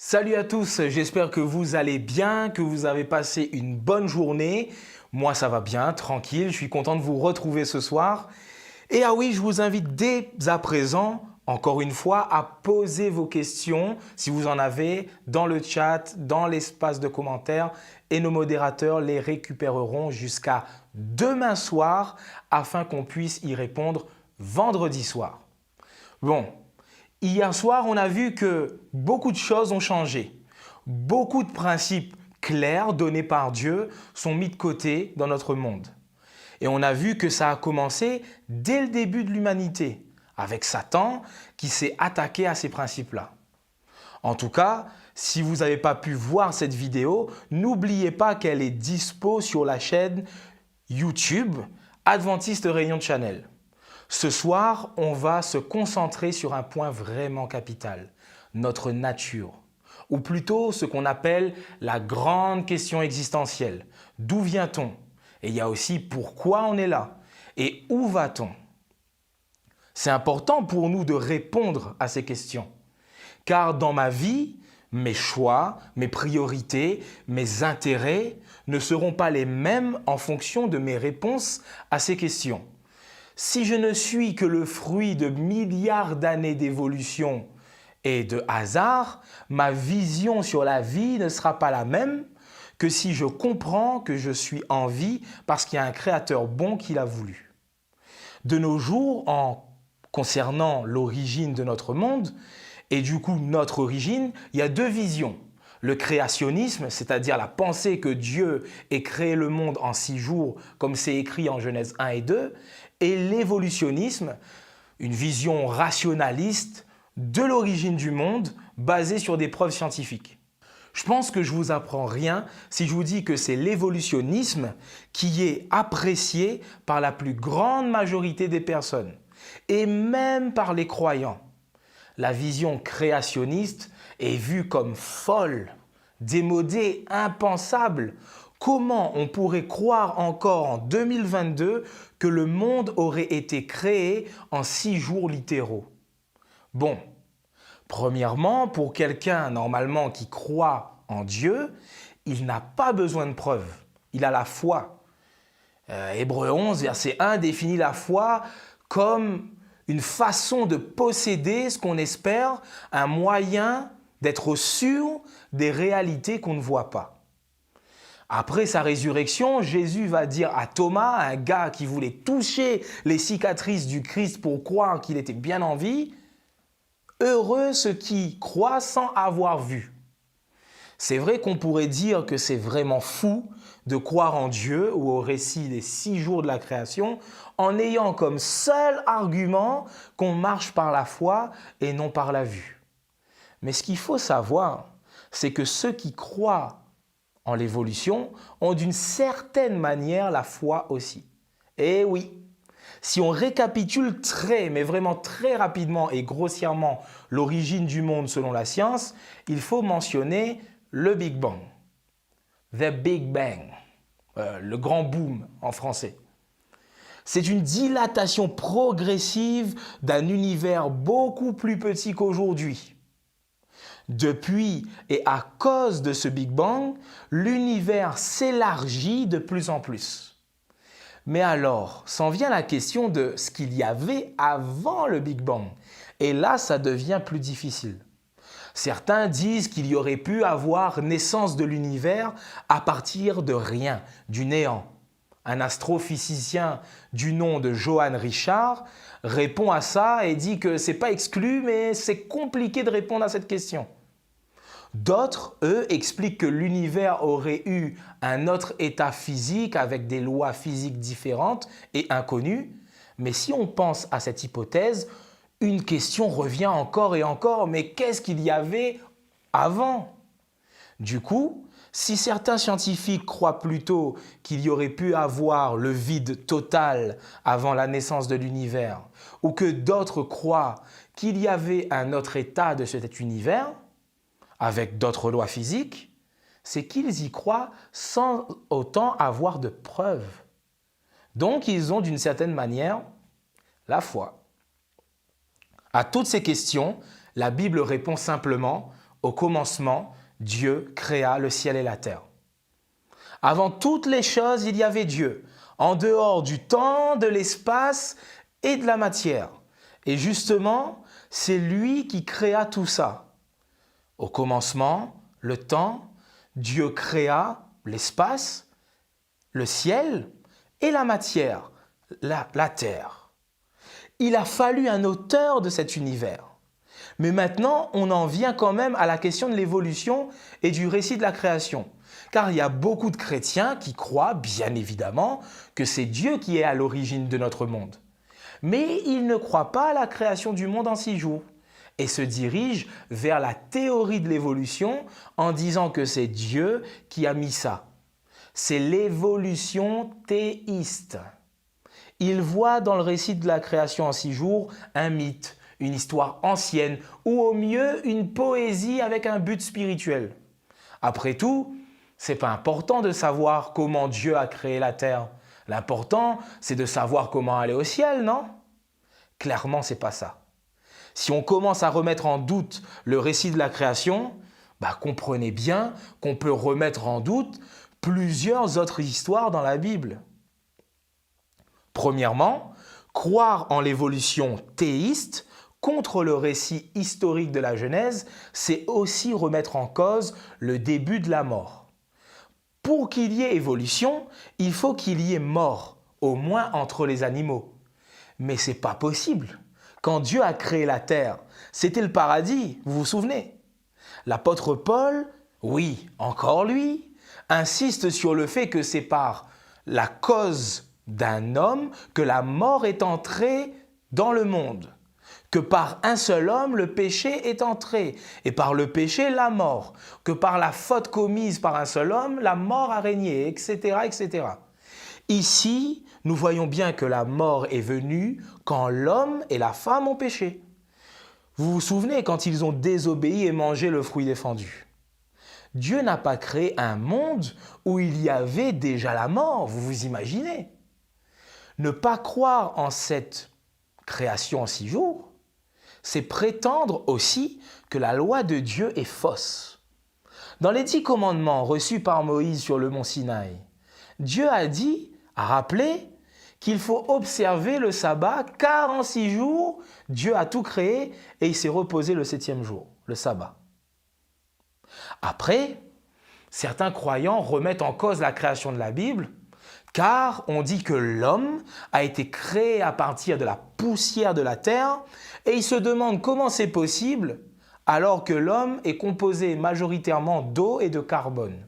Salut à tous, j'espère que vous allez bien, que vous avez passé une bonne journée. Moi ça va bien, tranquille, je suis content de vous retrouver ce soir. Et ah oui, je vous invite dès à présent, encore une fois, à poser vos questions si vous en avez dans le chat, dans l'espace de commentaires et nos modérateurs les récupéreront jusqu'à demain soir afin qu'on puisse y répondre vendredi soir. Bon, hier soir, on a vu que beaucoup de choses ont changé. Beaucoup de principes clairs donnés par Dieu sont mis de côté dans notre monde. Et on a vu que ça a commencé dès le début de l'humanité, avec Satan qui s'est attaqué à ces principes-là. En tout cas, si vous n'avez pas pu voir cette vidéo, n'oubliez pas qu'elle est dispo sur la chaîne YouTube Adventiste Réunion Channel. Ce soir, on va se concentrer sur un point vraiment capital, notre nature, ou plutôt ce qu'on appelle la grande question existentielle. D'où vient-on? Et il y a aussi pourquoi on est là et où va-t-on? C'est important pour nous de répondre à ces questions, car dans ma vie, mes choix, mes priorités, mes intérêts ne seront pas les mêmes en fonction de mes réponses à ces questions. Si je ne suis que le fruit de milliards d'années d'évolution et de hasard, ma vision sur la vie ne sera pas la même que si je comprends que je suis en vie parce qu'il y a un créateur bon qui l'a voulu. De nos jours, en concernant l'origine de notre monde et du coup notre origine, il y a deux visions. Le créationnisme, c'est-à-dire la pensée que Dieu ait créé le monde en 6 jours, comme c'est écrit en Genèse 1 et 2, et l'évolutionnisme, une vision rationaliste de l'origine du monde basée sur des preuves scientifiques. Je pense que je ne vous apprends rien si je vous dis que c'est l'évolutionnisme qui est apprécié par la plus grande majorité des personnes, et même par les croyants. La vision créationniste est vue comme folle, démodée, impensable. Comment on pourrait croire encore en 2022 que le monde aurait été créé en 6 jours littéraux? Bon, premièrement, pour quelqu'un normalement qui croit en Dieu, il n'a pas besoin de preuves. Il a la foi. Hébreux 11, verset 1 définit la foi comme une façon de posséder ce qu'on espère, un moyen d'être sûr des réalités qu'on ne voit pas. Après sa résurrection, Jésus va dire à Thomas, un gars qui voulait toucher les cicatrices du Christ pour croire qu'il était bien en vie, « Heureux ceux qui croient sans avoir vu ». C'est vrai qu'on pourrait dire que c'est vraiment fou de croire en Dieu ou au récit des 6 jours de la création en ayant comme seul argument qu'on marche par la foi et non par la vue. Mais ce qu'il faut savoir, c'est que ceux qui croient en l'évolution ont d'une certaine manière la foi aussi. Et oui, si on récapitule mais vraiment très rapidement et grossièrement l'origine du monde selon la science, il faut mentionner le Big Bang. The Big Bang, le grand boom en français. C'est une dilatation progressive d'un univers beaucoup plus petit qu'aujourd'hui. Depuis et à cause de ce Big Bang, l'univers s'élargit de plus en plus. Mais alors, s'en vient la question de ce qu'il y avait avant le Big Bang. Et là, ça devient plus difficile. Certains disent qu'il y aurait pu avoir naissance de l'univers à partir de rien, du néant. Un astrophysicien du nom de Johann Richard répond à ça et dit que ce n'est pas exclu, mais c'est compliqué de répondre à cette question. D'autres, eux, expliquent que l'univers aurait eu un autre état physique avec des lois physiques différentes et inconnues. Mais si on pense à cette hypothèse, une question revient encore et encore, mais qu'est-ce qu'il y avait avant? Du coup, si certains scientifiques croient plutôt qu'il y aurait pu avoir le vide total avant la naissance de l'univers, ou que d'autres croient qu'il y avait un autre état de cet univers, avec d'autres lois physiques, c'est qu'ils y croient sans autant avoir de preuves. Donc, ils ont d'une certaine manière la foi. À toutes ces questions, la Bible répond simplement Au commencement, Dieu créa le ciel et la terre. Avant toutes les choses, il y avait Dieu, en dehors du temps, de l'espace et de la matière. Et justement, c'est lui qui créa tout ça. Au commencement, le temps, Dieu créa l'espace, le ciel et la matière, la terre. Il a fallu un auteur de cet univers. Mais maintenant, on en vient quand même à la question de l'évolution et du récit de la création. Car il y a beaucoup de chrétiens qui croient, bien évidemment, que c'est Dieu qui est à l'origine de notre monde. Mais ils ne croient pas à la création du monde en 6 jours et se dirigent vers la théorie de l'évolution en disant que c'est Dieu qui a mis ça. C'est l'évolution théiste. Ils voient dans le récit de la création en 6 jours un mythe, une histoire ancienne ou au mieux une poésie avec un but spirituel. Après tout, c'est pas important de savoir comment Dieu a créé la terre. L'important, c'est de savoir comment aller au ciel, non? Clairement, c'est pas ça. Si on commence à remettre en doute le récit de la création, comprenez bien qu'on peut remettre en doute plusieurs autres histoires dans la Bible. Premièrement, croire en l'évolution théiste contre le récit historique de la Genèse, c'est aussi remettre en cause le début de la mort. Pour qu'il y ait évolution, il faut qu'il y ait mort, au moins entre les animaux. Mais ce n'est pas possible. Quand Dieu a créé la terre, c'était le paradis, vous vous souvenez? L'apôtre Paul, oui, encore lui, insiste sur le fait que c'est par la cause d'un homme que la mort est entrée dans le monde. Que par un seul homme, le péché est entré, et par le péché, la mort. Que par la faute commise par un seul homme, la mort a régné, etc., etc. Ici, nous voyons bien que la mort est venue quand l'homme et la femme ont péché. Vous vous souvenez quand ils ont désobéi et mangé le fruit défendu? Dieu n'a pas créé un monde où il y avait déjà la mort, vous vous imaginez? Ne pas croire en cette création en 6 jours, c'est prétendre aussi que la loi de Dieu est fausse. Dans les 10 commandements reçus par Moïse sur le mont Sinaï, Dieu a rappelé qu'il faut observer le sabbat car en 6 jours, Dieu a tout créé et il s'est reposé le 7e jour, le sabbat. Après, certains croyants remettent en cause la création de la Bible car on dit que l'homme a été créé à partir de la poussière de la terre et ils se demandent comment c'est possible alors que l'homme est composé majoritairement d'eau et de carbone.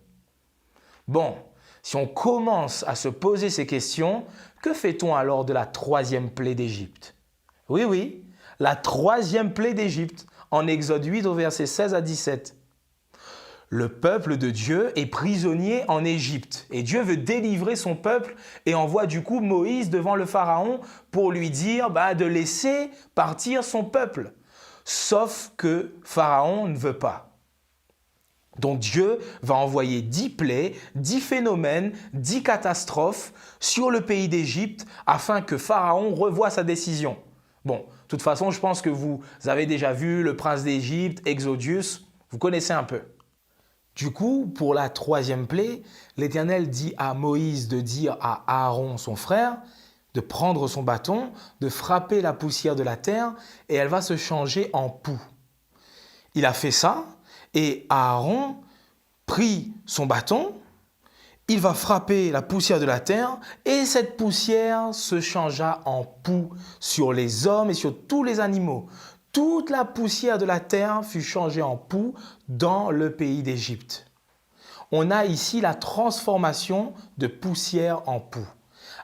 Bon, si on commence à se poser ces questions, que fait-on alors de la 3e plaie d'Égypte? Oui, la 3e plaie d'Égypte, en Exode 8 au verset 16 à 17. Le peuple de Dieu est prisonnier en Égypte et Dieu veut délivrer son peuple et envoie du coup Moïse devant le Pharaon pour lui dire de laisser partir son peuple. Sauf que Pharaon ne veut pas. Donc Dieu va envoyer 10 plaies, 10 phénomènes, 10 catastrophes sur le pays d'Égypte afin que Pharaon revoie sa décision. Bon, de toute façon, je pense que vous avez déjà vu le prince d'Égypte, Exodus, vous connaissez un peu. Du coup, pour la 3e plaie, l'Éternel dit à Moïse de dire à Aaron, son frère, de prendre son bâton, de frapper la poussière de la terre et elle va se changer en poux. Il a fait ça et Aaron prit son bâton, il va frapper la poussière de la terre et cette poussière se changea en poux sur les hommes et sur tous les animaux. Toute la poussière de la terre fut changée en poux dans le pays d'Égypte. On a ici la transformation de poussière en poux.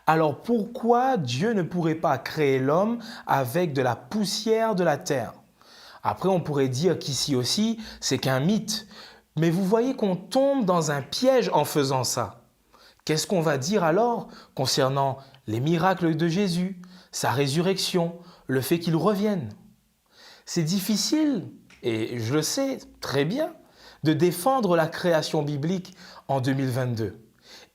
Alors pourquoi Dieu ne pourrait pas créer l'homme avec de la poussière de la terre? Après, on pourrait dire qu'ici aussi, c'est qu'un mythe. Mais vous voyez qu'on tombe dans un piège en faisant ça. Qu'est-ce qu'on va dire alors concernant les miracles de Jésus, sa résurrection, le fait qu'il revienne? C'est difficile, et je le sais très bien, de défendre la création biblique en 2022.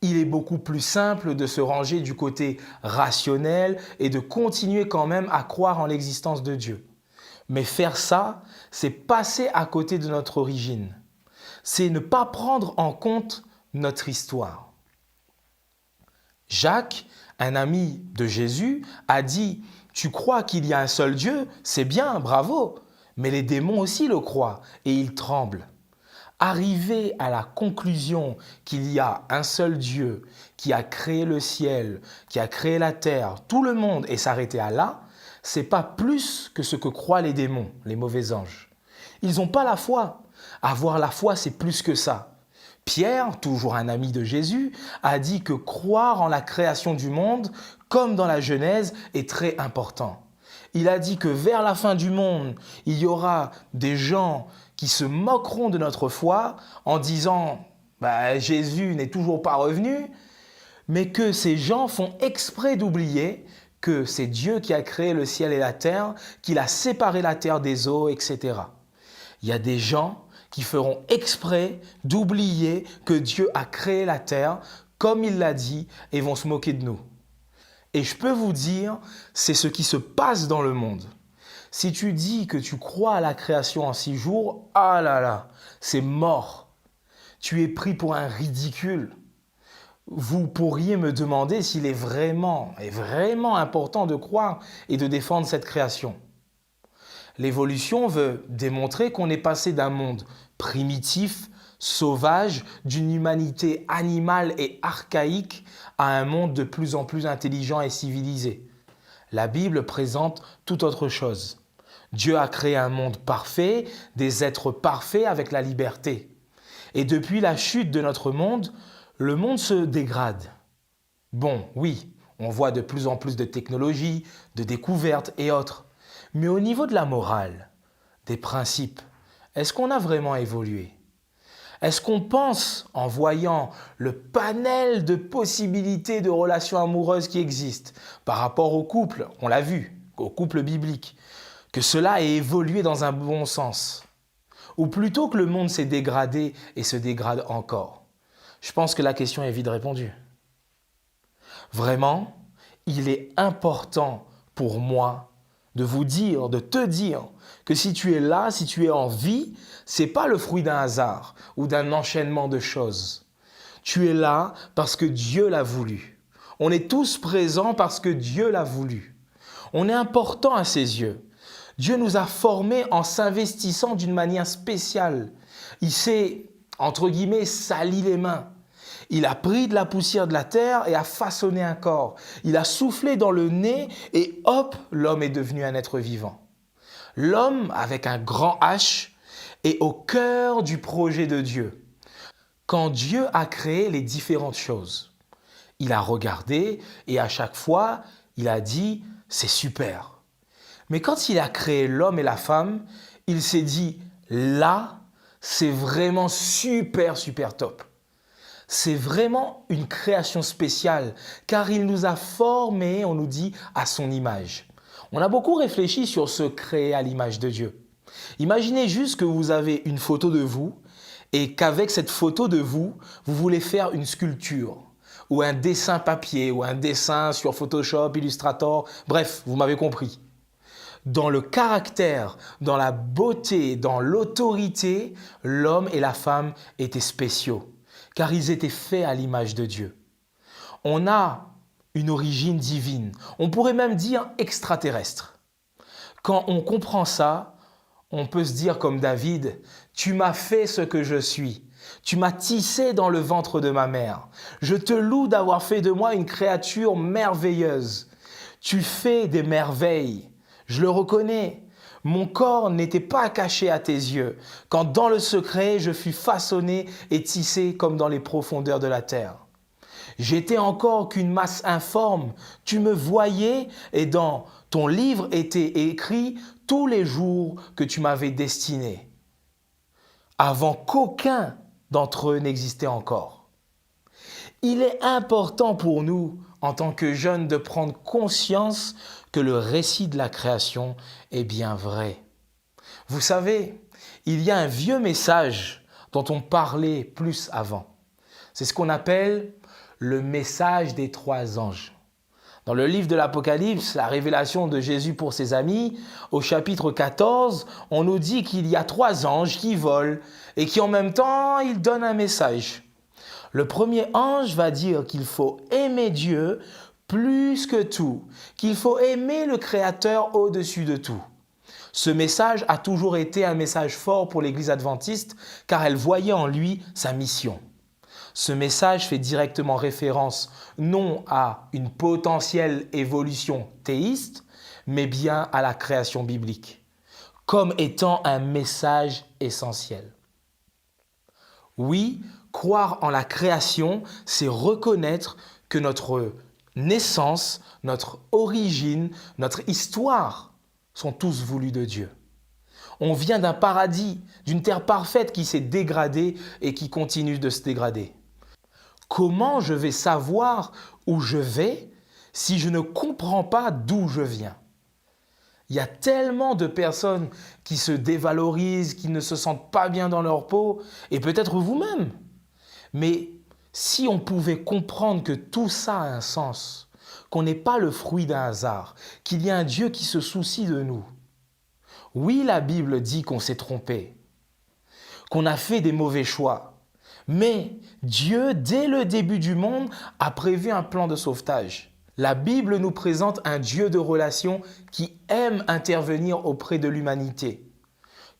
Il est beaucoup plus simple de se ranger du côté rationnel et de continuer quand même à croire en l'existence de Dieu. Mais faire ça, c'est passer à côté de notre origine. C'est ne pas prendre en compte notre histoire. Jacques, un ami de Jésus, a dit « Tu crois qu'il y a un seul Dieu? C'est bien, bravo. Mais les démons aussi le croient et ils tremblent. » Arriver à la conclusion qu'il y a un seul Dieu qui a créé le ciel, qui a créé la terre, tout le monde et s'arrêter à là, c'est pas plus que ce que croient les démons, les mauvais anges. Ils n'ont pas la foi. Avoir la foi, c'est plus que ça. Pierre, toujours un ami de Jésus, a dit que croire en la création du monde, comme dans la Genèse, est très important. Il a dit que vers la fin du monde, il y aura des gens qui se moqueront de notre foi en disant Jésus n'est toujours pas revenu, mais que ces gens font exprès d'oublier que c'est Dieu qui a créé le ciel et la terre, qu'il a séparé la terre des eaux, etc. Il y a des gens qui feront exprès d'oublier que Dieu a créé la terre comme il l'a dit et vont se moquer de nous. Et je peux vous dire, c'est ce qui se passe dans le monde. Si tu dis que tu crois à la création en 6 jours, ah là là, c'est mort. Tu es pris pour un ridicule. Vous pourriez me demander s'il est vraiment important de croire et de défendre cette création. L'évolution veut démontrer qu'on est passé d'un monde primitif, sauvage, d'une humanité animale et archaïque à un monde de plus en plus intelligent et civilisé. La Bible présente tout autre chose. Dieu a créé un monde parfait, des êtres parfaits avec la liberté. Et depuis la chute de notre monde, le monde se dégrade. Bon, oui, on voit de plus en plus de technologies, de découvertes et autres. Mais au niveau de la morale, des principes, est-ce qu'on a vraiment évolué? Est-ce qu'on pense, en voyant le panel de possibilités de relations amoureuses qui existent par rapport au couple, on l'a vu, au couple biblique, que cela ait évolué dans un bon sens? Ou plutôt que le monde s'est dégradé et se dégrade encore? Je pense que la question est vite répondue. Vraiment, il est important pour moi de vous dire, de te dire que si tu es là, si tu es en vie, c'est pas le fruit d'un hasard ou d'un enchaînement de choses. Tu es là parce que Dieu l'a voulu. On est tous présents parce que Dieu l'a voulu. On est important à ses yeux. Dieu nous a formés en s'investissant d'une manière spéciale. Il s'est, entre guillemets, sali les mains. Il a pris de la poussière de la terre et a façonné un corps. Il a soufflé dans le nez et hop, l'homme est devenu un être vivant. L'homme, avec un grand H, est au cœur du projet de Dieu. Quand Dieu a créé les différentes choses, il a regardé et à chaque fois, il a dit « c'est super ». Mais quand il a créé l'homme et la femme, il s'est dit « là, c'est vraiment super, super top ». C'est vraiment une création spéciale, car il nous a formés, on nous dit, à son image. On a beaucoup réfléchi sur ce créer à l'image de Dieu. Imaginez juste que vous avez une photo de vous et qu'avec cette photo de vous, vous voulez faire une sculpture ou un dessin papier ou un dessin sur Photoshop, Illustrator, bref, vous m'avez compris. Dans le caractère, dans la beauté, dans l'autorité, l'homme et la femme étaient spéciaux, car ils étaient faits à l'image de Dieu. On a une origine divine, on pourrait même dire extraterrestre. Quand on comprend ça, on peut se dire comme David, « Tu m'as fait ce que je suis, tu m'as tissé dans le ventre de ma mère. Je te loue d'avoir fait de moi une créature merveilleuse. Tu fais des merveilles, je le reconnais. » Mon corps n'était pas caché à tes yeux, quand dans le secret je fus façonné et tissé comme dans les profondeurs de la terre. J'étais encore qu'une masse informe, tu me voyais et dans ton livre étaient écrits tous les jours que tu m'avais destinés, avant qu'aucun d'entre eux n'existait encore. Il est important pour nous, en tant que jeunes, de prendre conscience que le récit de la création est bien vrai. Vous savez, il y a un vieux message dont on parlait plus avant. C'est ce qu'on appelle le message des 3 anges. Dans le livre de l'Apocalypse, la révélation de Jésus pour ses amis, au chapitre 14, on nous dit qu'il y a 3 anges qui volent et qui en même temps, ils donnent un message. Le premier ange va dire qu'il faut aimer Dieu plus que tout, qu'il faut aimer le Créateur au-dessus de tout. Ce message a toujours été un message fort pour l'Église adventiste car elle voyait en lui sa mission. Ce message fait directement référence non à une potentielle évolution théiste, mais bien à la création biblique, comme étant un message essentiel. Oui, croire en la création, c'est reconnaître que notre naissance, notre origine, notre histoire sont tous voulus de Dieu. On vient d'un paradis, d'une terre parfaite qui s'est dégradée et qui continue de se dégrader. Comment je vais savoir où je vais si je ne comprends pas d'où je viens? Il y a tellement de personnes qui se dévalorisent, qui ne se sentent pas bien dans leur peau, et peut-être vous-même. Mais si on pouvait comprendre que tout ça a un sens, qu'on n'est pas le fruit d'un hasard, qu'il y a un Dieu qui se soucie de nous. Oui, la Bible dit qu'on s'est trompé, qu'on a fait des mauvais choix. Mais Dieu, dès le début du monde, a prévu un plan de sauvetage. La Bible nous présente un Dieu de relation qui aime intervenir auprès de l'humanité.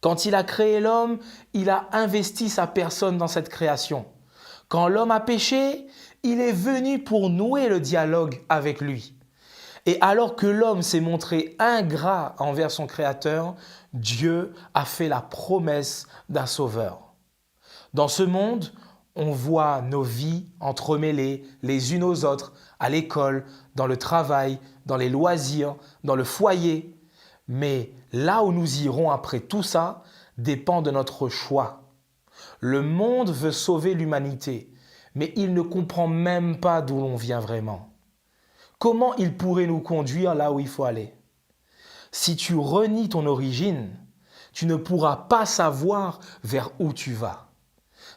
Quand il a créé l'homme, il a investi sa personne dans cette création. Quand l'homme a péché, il est venu pour nouer le dialogue avec lui. Et alors que l'homme s'est montré ingrat envers son Créateur, Dieu a fait la promesse d'un sauveur. Dans ce monde, on voit nos vies entremêlées les unes aux autres, à l'école, dans le travail, dans les loisirs, dans le foyer. Mais là où nous irons après tout ça dépend de notre choix. Le monde veut sauver l'humanité, mais il ne comprend même pas d'où l'on vient vraiment. Comment il pourrait nous conduire là où il faut aller? Si tu renies ton origine, tu ne pourras pas savoir vers où tu vas.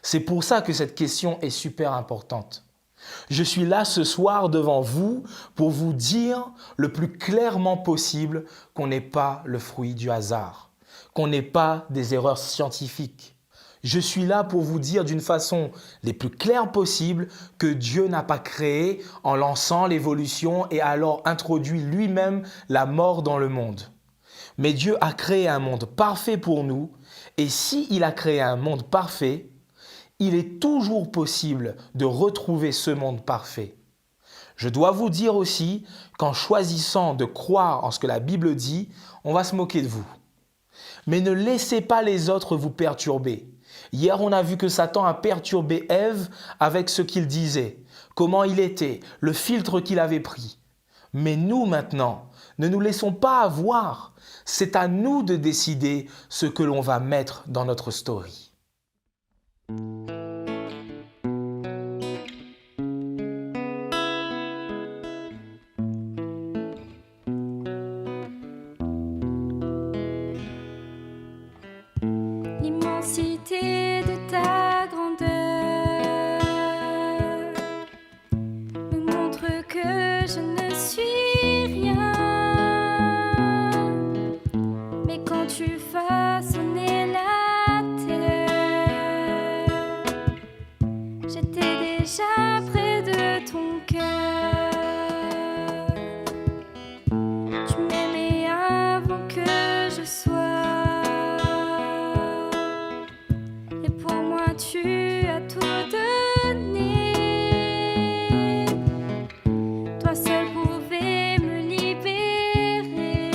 C'est pour ça que cette question est super importante. Je suis là ce soir devant vous pour vous dire le plus clairement possible qu'on n'est pas le fruit du hasard, qu'on n'est pas des erreurs scientifiques. Je suis là pour vous dire d'une façon les plus claires possible que Dieu n'a pas créé en lançant l'évolution et alors introduit lui-même la mort dans le monde. Mais Dieu a créé un monde parfait pour nous et s'il a créé un monde parfait, il est toujours possible de retrouver ce monde parfait. Je dois vous dire aussi qu'en choisissant de croire en ce que la Bible dit, on va se moquer de vous. Mais ne laissez pas les autres vous perturber. Hier, on a vu que Satan a perturbé Ève avec ce qu'il disait, comment il était, le filtre qu'il avait pris. Mais nous maintenant, ne nous laissons pas avoir. C'est à nous de décider ce que l'on va mettre dans notre story. L'immensité de ta grandeur me montre que je ne suis rien. Mais quand tu façonnais la terre, j'étais déjà près de ton cœur. Tu m'aimais avant que je sois. Tu as tout donné, toi seul pouvais me libérer.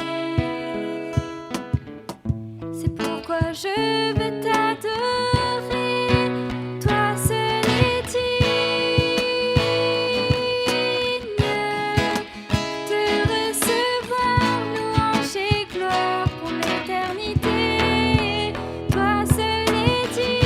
C'est pourquoi je veux t'adorer, toi seul est digne de recevoir louange et gloire pour l'éternité. Toi seul est digne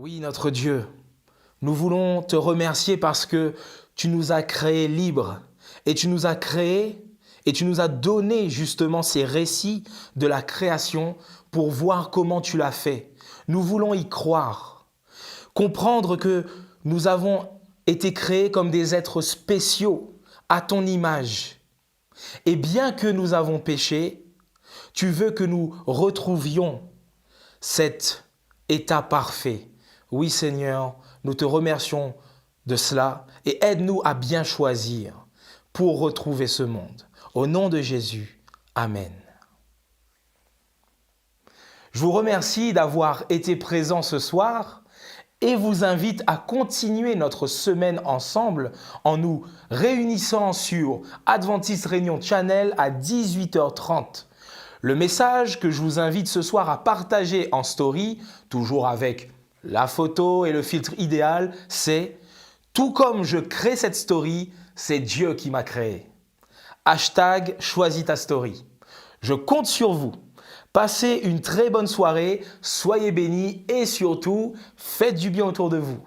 Oui, notre Dieu, nous voulons te remercier parce que tu nous as créés libres et tu nous as créés et tu nous as donné justement ces récits de la création pour voir comment tu l'as fait. Nous voulons y croire, comprendre que nous avons été créés comme des êtres spéciaux à ton image. Et bien que nous avons péché, tu veux que nous retrouvions cet état parfait. Oui Seigneur, nous te remercions de cela et aide-nous à bien choisir pour retrouver ce monde. Au nom de Jésus, Amen. Je vous remercie d'avoir été présent ce soir et vous invite à continuer notre semaine ensemble en nous réunissant sur Adventist Réunion Channel à 18h30. Le message que je vous invite ce soir à partager en story, toujours avec la photo et le filtre idéal, c'est « Tout comme je crée cette story, c'est Dieu qui m'a créé ». Hashtag choisis ta story. Je compte sur vous. Passez une très bonne soirée, soyez bénis et surtout, faites du bien autour de vous.